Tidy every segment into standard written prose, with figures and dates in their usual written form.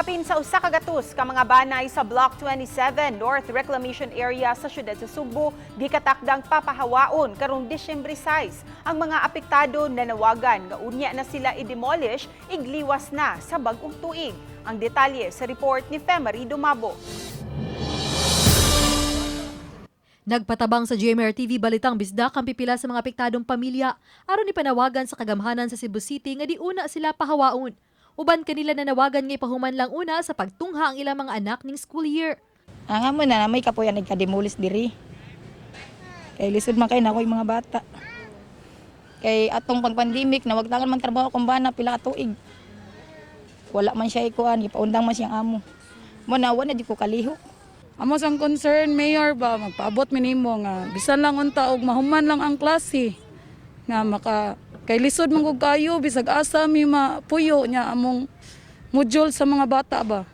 Kapin sa usa ka gatos ka mga banay sa Block 27 North Reclamation Area sa siyudad sa Sugbo gikatakdang papahawaon karong Disyembre 6 ang mga apektado na nawagan nga unya na sila i-demolish igliwas na sa bag-ong tuig. Ang detalye sa report ni Femery Dumabo. Nagpatabang sa GMR TV balitang bisdak ang pipila sa mga apektadong pamilya aron ni panawagan sa kagamhanan sa Cebu City nga di una sila pahawaon. Uban kanila na nawagan nga ipahuman lang una sa pagtungha ang ilang mga anak ning school year. Nga mo na may kapuyan nagkademolis diri. Kay lisod man kay na ko'y mga bata. Kay atong pag-pandemic nawagtangan man trabaho kung bana pila ka tuig. Wala man siya ikuan, ipaundang man siyang amo. Mo na wala di ko kalihok. Amo sang concern mayor ba magpaabot minimo nga bisan lang unta og mahuman lang ang klase nga maka kay lisod man kog kayo bisag asa mi mapuyo nya among module sa mga bata ba.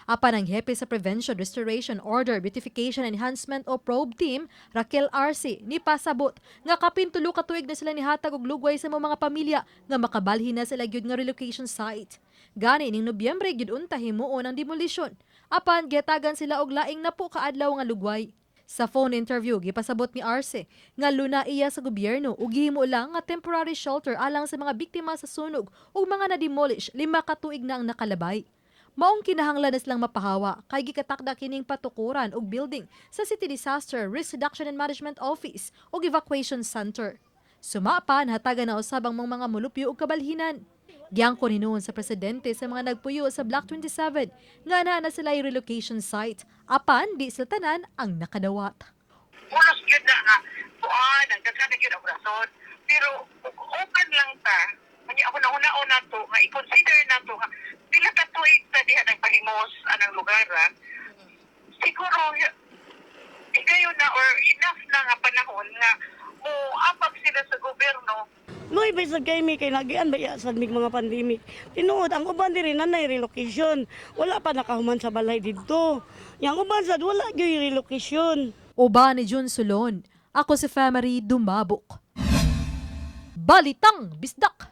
Apan ang hepe sa Prevention, Restoration, Order, Beautification, Enhancement o Probe Team, Raquel Arce, ni pasabot nga kapin tulo ka tuig na sila nihatag og lugway sa mga pamilya nga makabalhin na sila gyud nga relocation site. Gani ning Nobyembre gyud unta himuon ang demolisyon. Apan gihatagan sila og laing napo ka adlaw nga lugway. Sa phone interview, gipasabot ni Arce nga luna iya sa gobyerno ug gihimo lang nga temporary shelter alang sa mga biktima sa sunog ug mga na-demolish 5 ka tuig na ang nakalabay. Maong kinahanglan na silang mapahawa kay gikatakda kining patukuran og building sa City Disaster Risk Reduction and Management Office ug Evacuation Center. Sumapan hatagan na usab ang mga mulupyo ug kabalhinan. Giyangko hinuon sa presidente sa mga nagpuyo sa Block 27 nga naa na sila relocation site apan di sila tanan ang nakadawat. Ulos yun na nga, buwan, nagdagan na yun ang rason. Pero open lang ta, kanya ako na una-una to, nga i-consider na to, nga pila ka tuig sa diha nagpahimos anang lugar, siguro, ikayo na or enough na nga panahon nga mo apag sila sa gobyerno. Noy bisag kay mi kay nagian ba sa mig mga pandemic. Tinuod ang uban diri nanay relocation. Wala pa nakahuman sa balay didto. Yang uban sad wala gyud relocation. Uba ni Jun Sulon. Ako si Femery Dumabok. Balitang Bisdak.